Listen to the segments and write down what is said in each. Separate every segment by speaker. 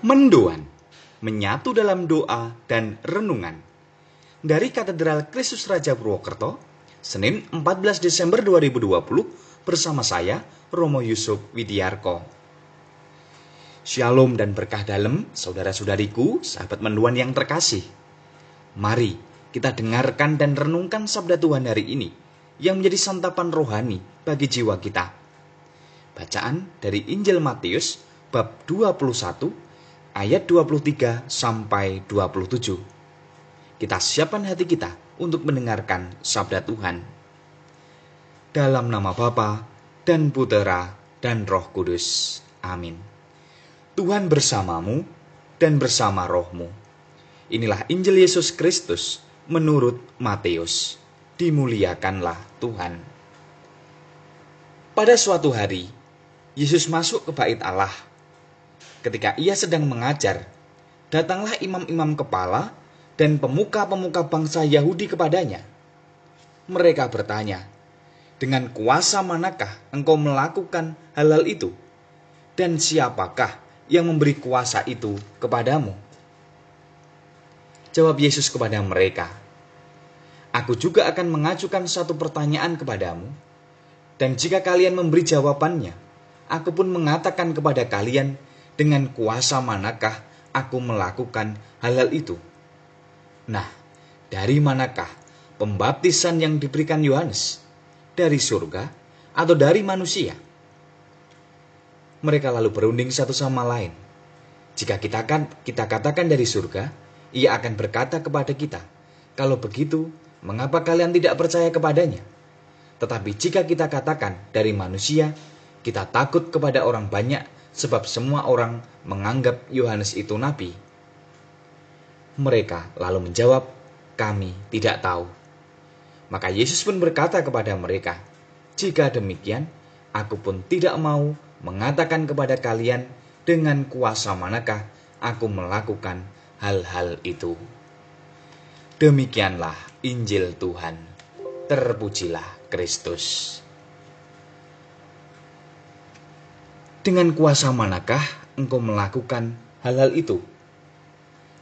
Speaker 1: Mendoan, menyatu dalam doa dan renungan. Dari Katedral Kristus Raja Purwokerto, Senin 14 Desember 2020, bersama saya, Romo Yusuf Widiarko. Shalom dan berkah dalam, saudara-saudariku, sahabat mendoan yang terkasih. Mari kita dengarkan dan renungkan sabda Tuhan hari ini, yang menjadi santapan rohani bagi jiwa kita. Bacaan dari Injil Matius, bab 21, ayat 23 sampai 27. Kita siapkan hati kita untuk mendengarkan sabda Tuhan. Dalam nama Bapa dan Putera dan Roh Kudus. Amin. Tuhan bersamamu dan bersama rohmu. Inilah Injil Yesus Kristus menurut Matius. Dimuliakanlah Tuhan. Pada suatu hari, Yesus masuk ke bait Allah. Ketika ia sedang mengajar, datanglah imam-imam kepala dan pemuka-pemuka bangsa Yahudi kepadanya. Mereka bertanya, "Dengan kuasa manakah engkau melakukan hal-hal itu? Dan siapakah yang memberi kuasa itu kepadamu?" Jawab Yesus kepada mereka, "Aku juga akan mengajukan satu pertanyaan kepadamu, dan jika kalian memberi jawabannya, aku pun mengatakan kepada kalian, dengan kuasa manakah aku melakukan hal-hal itu? Nah, dari manakah pembaptisan yang diberikan Yohanes? Dari surga atau dari manusia?" Mereka lalu berunding satu sama lain. "Jika kita katakan dari surga, ia akan berkata kepada kita, 'Kalau begitu, mengapa kalian tidak percaya kepadanya?' Tetapi jika kita katakan dari manusia, kita takut kepada orang banyak, sebab semua orang menganggap Yohanes itu nabi." Mereka lalu menjawab, "Kami tidak tahu." Maka Yesus pun berkata kepada mereka, "Jika demikian, aku pun tidak mau mengatakan kepada kalian dengan kuasa manakah aku melakukan hal-hal itu." Demikianlah Injil Tuhan. Terpujilah Kristus. Dengan kuasa manakah engkau melakukan hal-hal itu?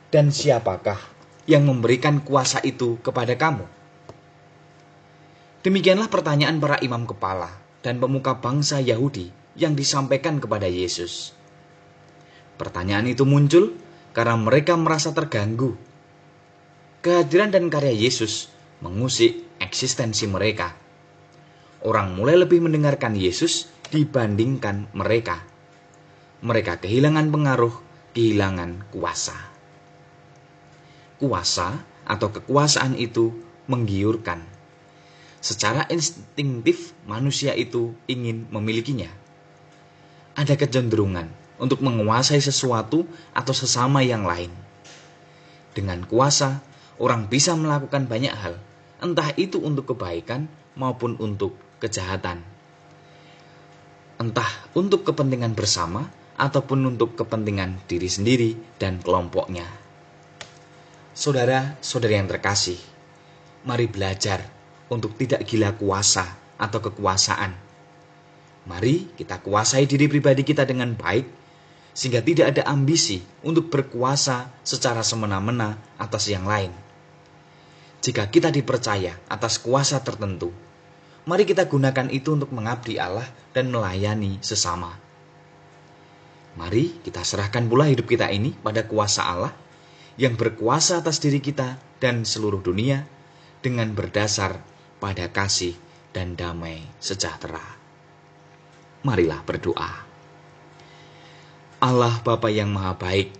Speaker 1: Dan siapakah yang memberikan kuasa itu kepada kamu? Demikianlah pertanyaan para imam kepala dan pemuka bangsa Yahudi yang disampaikan kepada Yesus. Pertanyaan itu muncul karena mereka merasa terganggu. Kehadiran dan karya Yesus mengusik eksistensi mereka. Orang mulai lebih mendengarkan Yesus dibandingkan mereka. Mereka kehilangan pengaruh, kehilangan kuasa. Kuasa atau kekuasaan itu menggiurkan. Secara instingtif manusia itu ingin memilikinya. Ada kecenderungan untuk menguasai sesuatu atau sesama yang lain. Dengan kuasa, orang bisa melakukan banyak hal, entah itu untuk kebaikan maupun untuk kejahatan. Entah untuk kepentingan bersama ataupun untuk kepentingan diri sendiri dan kelompoknya. Saudara-saudari yang terkasih, mari belajar untuk tidak gila kuasa atau kekuasaan. Mari kita kuasai diri pribadi kita dengan baik, sehingga tidak ada ambisi untuk berkuasa secara semena-mena atas yang lain. Jika kita dipercaya atas kuasa tertentu, mari kita gunakan itu untuk mengabdi Allah dan melayani sesama. Mari kita serahkan pula hidup kita ini pada kuasa Allah yang berkuasa atas diri kita dan seluruh dunia dengan berdasar pada kasih dan damai sejahtera. Marilah berdoa. Allah Bapa yang Maha Baik,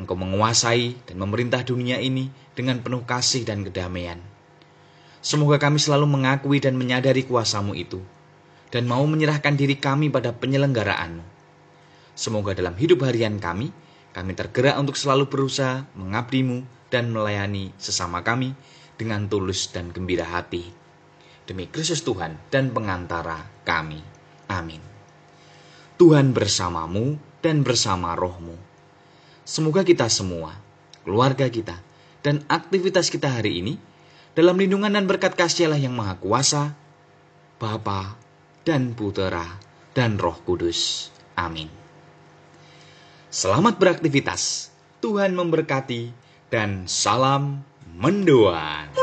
Speaker 1: Engkau menguasai dan memerintah dunia ini dengan penuh kasih dan kedamaian. Semoga kami selalu mengakui dan menyadari kuasa-Mu itu, dan mau menyerahkan diri kami pada penyelenggaraan-Mu. Semoga dalam hidup harian kami tergerak untuk selalu berusaha mengabdi-Mu dan melayani sesama kami dengan tulus dan gembira hati. Demi Kristus Tuhan dan pengantara kami. Amin. Tuhan bersamamu dan bersama rohmu. Semoga kita semua, keluarga kita, dan aktivitas kita hari ini dalam lindungan dan berkat kasih Allah yang Maha Kuasa, Bapa dan Putera dan Roh Kudus. Amin. Selamat beraktivitas, Tuhan memberkati, dan salam mendoan.